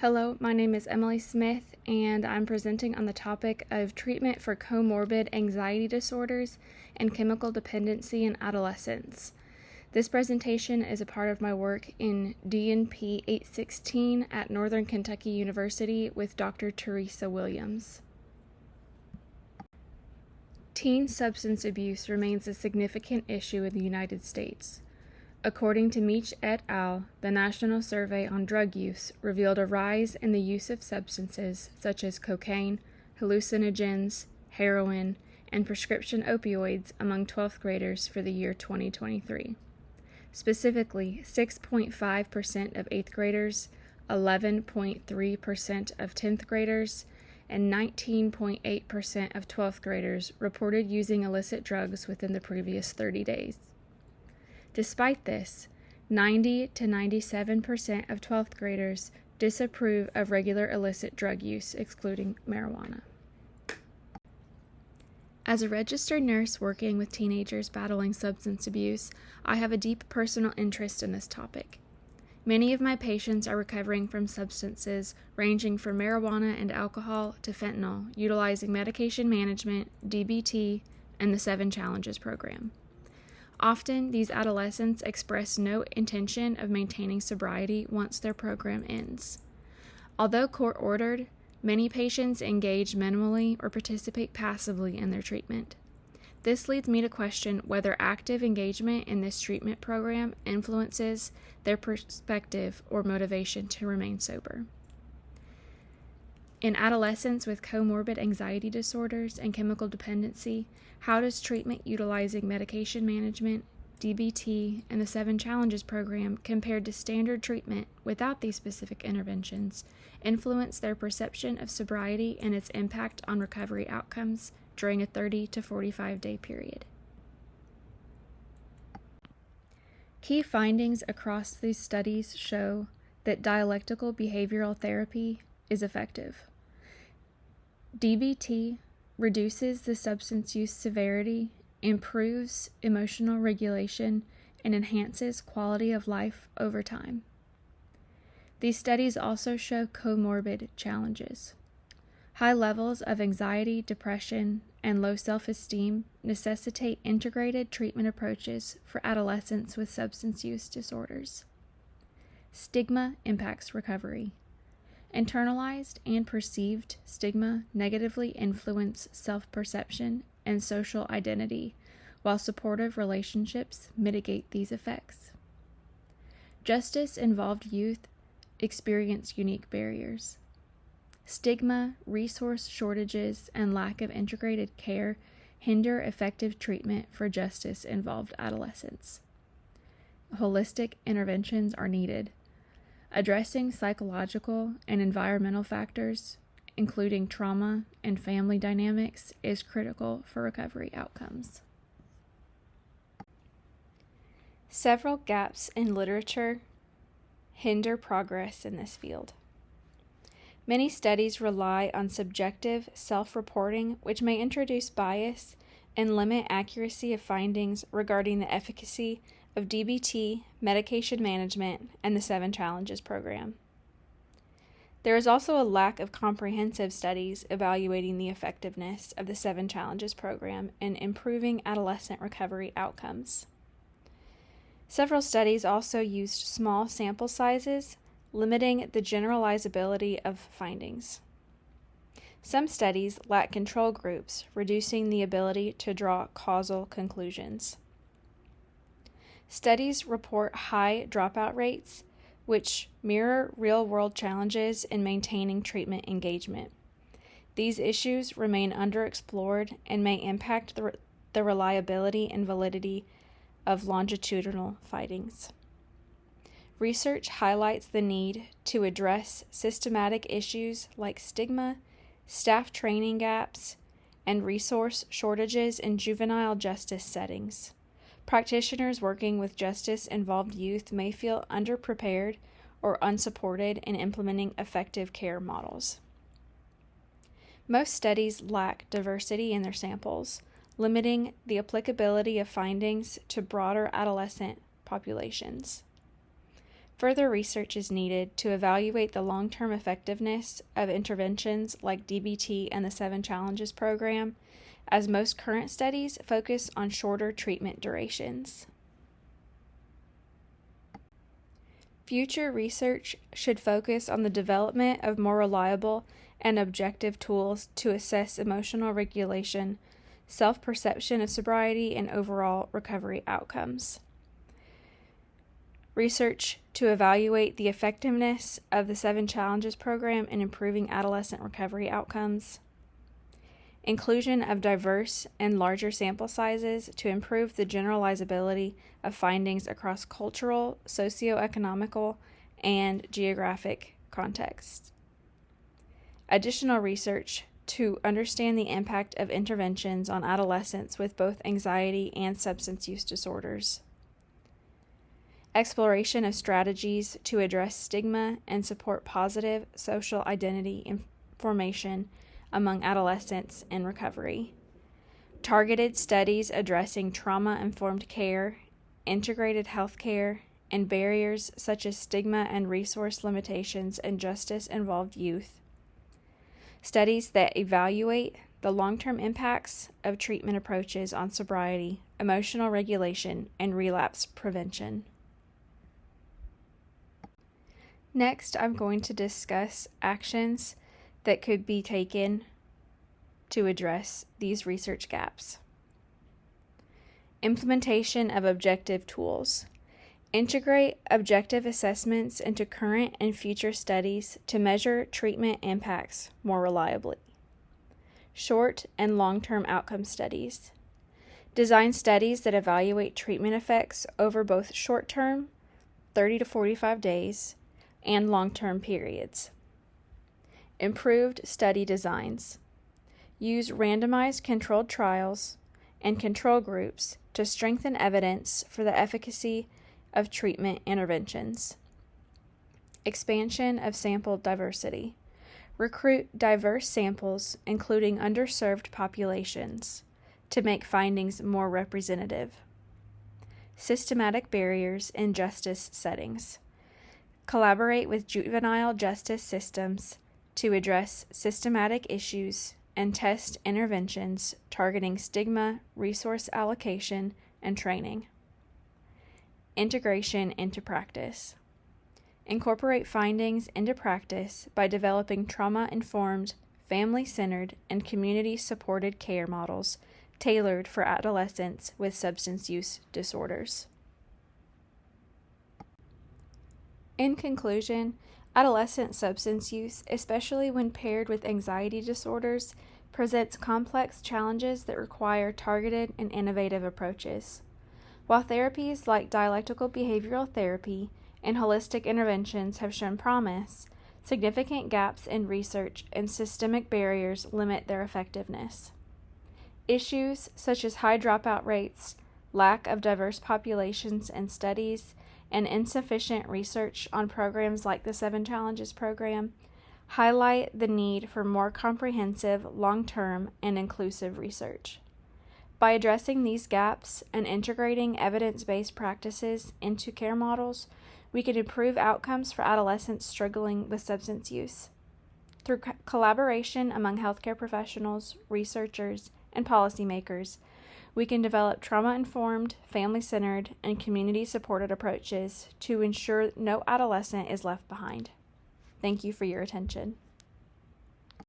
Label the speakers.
Speaker 1: Hello, my name is Emily Smith, and I'm presenting on the topic of treatment for comorbid anxiety disorders and chemical dependency in adolescents. This presentation is a part of my work in DNP 816 at Northern Kentucky University with Dr. Teresa Williams. Teen substance abuse remains a significant issue in the United States. According to Meach et al., the National Survey on Drug Use revealed a rise in the use of substances such as cocaine, hallucinogens, heroin, and prescription opioids among 12th graders for the year 2023. Specifically, 6.5% of 8th graders, 11.3% of 10th graders, and 19.8% of 12th graders reported using illicit drugs within the previous 30 days. Despite this, 90 to 97% of 12th graders disapprove of regular illicit drug use, excluding marijuana. As a registered nurse working with teenagers battling substance abuse, I have a deep personal interest in this topic. Many of my patients are recovering from substances ranging from marijuana and alcohol to fentanyl, utilizing medication management, DBT, and the 7 Challenges program. Often, these adolescents express no intention of maintaining sobriety once their program ends. Although court-ordered, many patients engage minimally or participate passively in their treatment. This leads me to question whether active engagement in this treatment program influences their perspective or motivation to remain sober. In adolescents with comorbid anxiety disorders and chemical dependency, how does treatment utilizing medication management, DBT, and the 7 Challenges program compared to standard treatment without these specific interventions influence their perception of sobriety and its impact on recovery outcomes during a 30 to 45 day period? Key findings across these studies show that dialectical behavioral therapy is effective. DBT reduces the substance use severity, improves emotional regulation, and enhances quality of life over time. These studies also show comorbid challenges. High levels of anxiety, depression, and low self-esteem necessitate integrated treatment approaches for adolescents with substance use disorders. Stigma impacts recovery. Internalized and perceived stigma negatively influence self-perception and social identity, while supportive relationships mitigate these effects. Justice-involved youth experience unique barriers. Stigma, resource shortages, and lack of integrated care hinder effective treatment for justice-involved adolescents. Holistic interventions are needed. Addressing psychological and environmental factors, including trauma and family dynamics, is critical for recovery outcomes. Several gaps in literature hinder progress in this field. Many studies rely on subjective self-reporting, which may introduce bias and limit accuracy of findings regarding the efficacy of DBT, medication management, and the 7 Challenges program. There is also a lack of comprehensive studies evaluating the effectiveness of the 7 Challenges program in improving adolescent recovery outcomes. Several studies also used small sample sizes, limiting the generalizability of findings. Some studies lack control groups, reducing the ability to draw causal conclusions. Studies report high dropout rates, which mirror real-world challenges in maintaining treatment engagement. These issues remain underexplored and may impact the reliability and validity of longitudinal findings. Research highlights the need to address systematic issues like stigma, staff training gaps, and resource shortages in juvenile justice settings. Practitioners working with justice-involved youth may feel underprepared or unsupported in implementing effective care models. Most studies lack diversity in their samples, limiting the applicability of findings to broader adolescent populations. Further research is needed to evaluate the long-term effectiveness of interventions like DBT and the 7 Challenges program, as most current studies focus on shorter treatment durations. Future research should focus on the development of more reliable and objective tools to assess emotional regulation, self-perception of sobriety, and overall recovery outcomes. Research to evaluate the effectiveness of the 7 Challenges program in improving adolescent recovery outcomes. Inclusion of diverse and larger sample sizes to improve the generalizability of findings across cultural, socioeconomical, and geographic contexts. Additional research to understand the impact of interventions on adolescents with both anxiety and substance use disorders. Exploration of strategies to address stigma and support positive social identity formation among adolescents in recovery. Targeted studies addressing trauma-informed care, integrated healthcare, and barriers such as stigma and resource limitations in justice-involved youth. Studies that evaluate the long-term impacts of treatment approaches on sobriety, emotional regulation, and relapse prevention. Next, I'm going to discuss actions that could be taken to address these research gaps. Implementation of objective tools. Integrate objective assessments into current and future studies to measure treatment impacts more reliably. Short and long-term outcome studies. Design studies that evaluate treatment effects over both short-term, 30 to 45 days, and long-term periods. Improved study designs. Use randomized controlled trials and control groups to strengthen evidence for the efficacy of treatment interventions. Expansion of sample diversity. Recruit diverse samples, including underserved populations, to make findings more representative. Systematic barriers in justice settings. Collaborate with juvenile justice systems to address systematic issues and test interventions targeting stigma, resource allocation, and training. Integration into practice. Incorporate findings into practice by developing trauma-informed, family-centered, and community-supported care models tailored for adolescents with substance use disorders. In conclusion, adolescent substance use, especially when paired with anxiety disorders, presents complex challenges that require targeted and innovative approaches. While therapies like dialectical behavioral therapy and holistic interventions have shown promise, significant gaps in research and systemic barriers limit their effectiveness. Issues such as high dropout rates, lack of diverse populations and studies, and insufficient research on programs like the 7 Challenges program highlight the need for more comprehensive, long-term, and inclusive research. By addressing these gaps and integrating evidence-based practices into care models, we can improve outcomes for adolescents struggling with substance use. Through collaboration among healthcare professionals, researchers, and policymakers, we can develop trauma-informed, family-centered, and community-supported approaches to ensure no adolescent is left behind. Thank you for your attention.